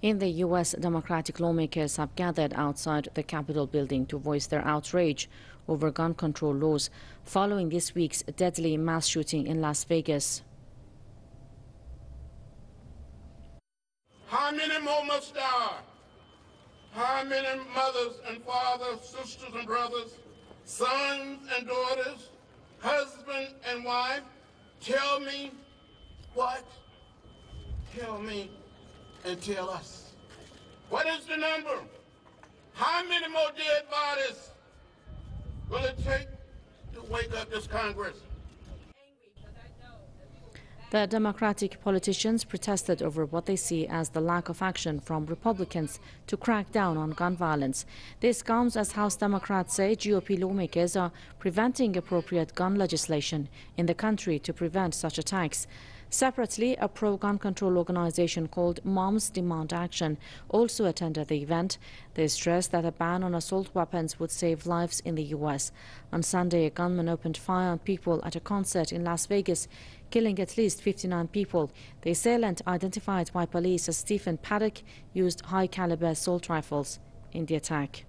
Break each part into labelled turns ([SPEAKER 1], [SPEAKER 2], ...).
[SPEAKER 1] In the U.S., Democratic lawmakers have gathered outside the Capitol building to voice their outrage over gun control laws following this week's deadly mass shooting in Las Vegas.
[SPEAKER 2] How many more must die? How many mothers and fathers, sisters and brothers, sons and daughters, husband and wife? Tell me what? Tell me and tell us. What is the number? How many more dead bodies will it take to wake up this Congress?
[SPEAKER 1] The Democratic politicians protested over what they see as the lack of action from Republicans to crack down on gun violence. This comes as House Democrats say GOP lawmakers are preventing appropriate gun legislation in the country to prevent such attacks. Separately, a pro-gun control organization called Moms Demand Action also attended the event. They stressed that a ban on assault weapons would save lives in the U.S. On Sunday, a gunman opened fire on people at a concert in Las Vegas, killing at least 59 people. The assailant, identified by police as Stephen Paddock, used high-caliber assault rifles in the attack.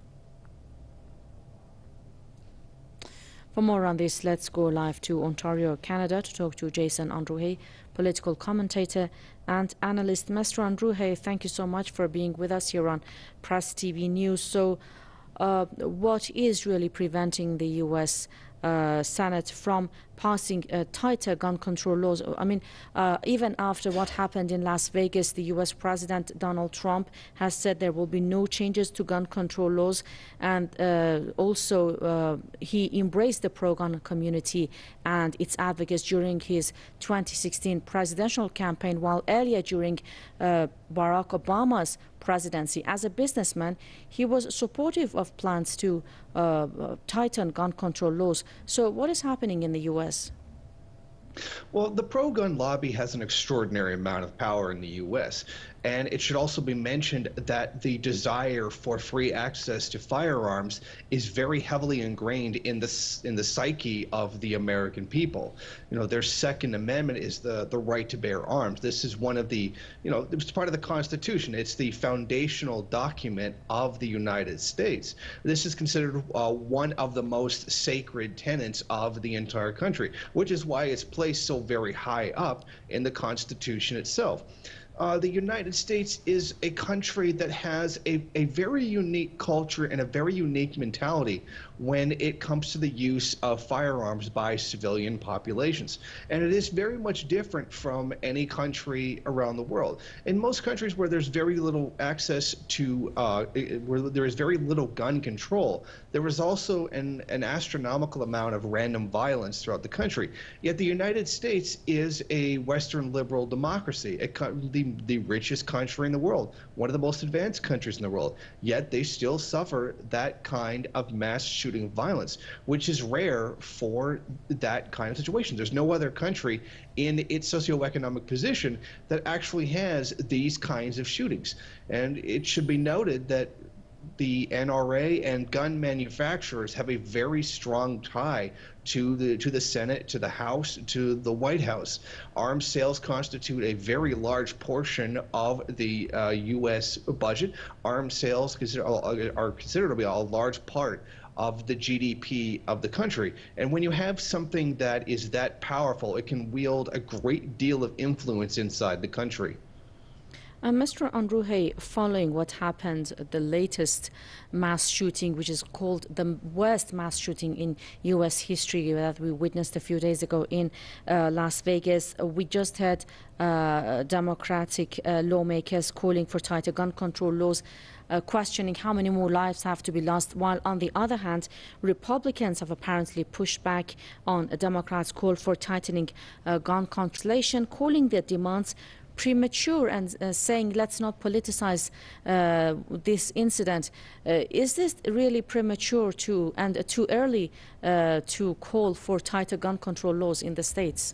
[SPEAKER 1] For more on this, let's go live to Ontario, Canada, to talk to Jason Unruhe, political commentator and analyst. Mr. Unruhe, thank you so much for being with us here on Press TV News. So, what is really preventing the U.S. Senate from passing tighter gun control laws? I mean, even after what happened in Las Vegas, the U.S. President Donald Trump has said there will be no changes to gun control laws, and also he embraced the pro-gun community and its advocates during his 2016 presidential campaign, while earlier during Barack Obama's presidency. As a businessman, he was supportive of plans to tighten gun control laws. So what is happening in the U.S.?
[SPEAKER 3] Well, the pro-gun lobby has an extraordinary amount of power in the U.S., and it should also be mentioned that the desire for free access to firearms is very heavily ingrained in the psyche of the American people. You know, their Second Amendment is the right to bear arms. This is one of the, it's part of the Constitution. It's the foundational document of the United States. This is considered one of the most sacred tenets of the entire country, which is why it's placed so very high up in the Constitution itself. The United States is a country that has a very unique culture and a very unique mentality when it comes to the use of firearms by civilian populations. And it is very much different from any country around the world. In most countries where there's very little access to, where there is very little gun control, there is also an astronomical amount of random violence throughout the country. Yet the United States is a Western liberal democracy, the richest country in the world, one of the most advanced countries in the world. Yet they still suffer that kind of mass shooting violence, which is rare for that kind of situation. There's no other country in its socioeconomic position that actually has these kinds of shootings. And it should be noted that the NRA and gun manufacturers have a very strong tie to the Senate, to the House, to the White House. Arms sales constitute a very large portion of the U.S. budget. Arms sales are considered to be a large part of the GDP of the country. And when you have something that is that powerful, it can wield a great deal of influence inside the country.
[SPEAKER 1] Mr. Unruhe, following what happened, the latest mass shooting, which is called the worst mass shooting in U.S. history that we witnessed a few days ago in Las Vegas, we just had Democratic lawmakers calling for tighter gun control laws, questioning how many more lives have to be lost, while on the other hand, Republicans have apparently pushed back on a Democrats' call for tightening gun control, calling their demands premature and saying let's not politicize this incident. Is this really premature and too early to call for tighter gun control laws in the States?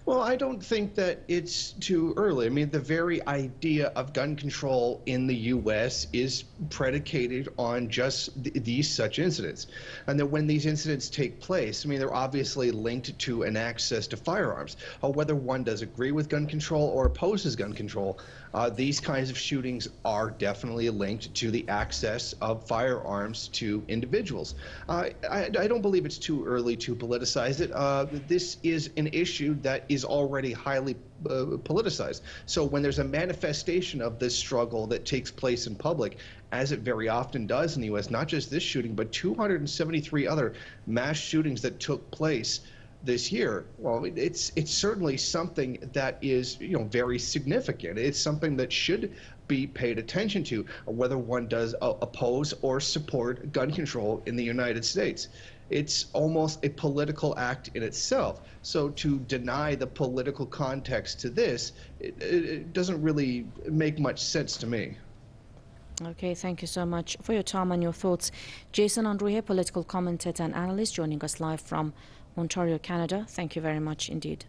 [SPEAKER 3] Well, I don't think that it's too early. I mean, the very idea of gun control in the U.S. is predicated on just these such incidents. And that when these incidents take place, I mean, they're obviously linked to an access to firearms. Whether one does agree with gun control or opposes gun control, These kinds of shootings are definitely linked to the access of firearms to individuals. I don't believe it's too early to politicize it. This is an issue that is already highly politicized. So when there's a manifestation of this struggle that takes place in public, as it very often does in the U.S., not just this shooting, but 273 other mass shootings that took place this year, well, it's certainly something that is, very significant. It's something that should be paid attention to, whether one does oppose or support gun control in the United States. It's almost a political act in itself. So to deny the political context to this, it doesn't really make much sense to me.
[SPEAKER 1] Okay, thank you so much for your time and your thoughts. Jason Unruhe, political commentator and analyst, joining us live from Ontario, Canada. Thank you very much indeed.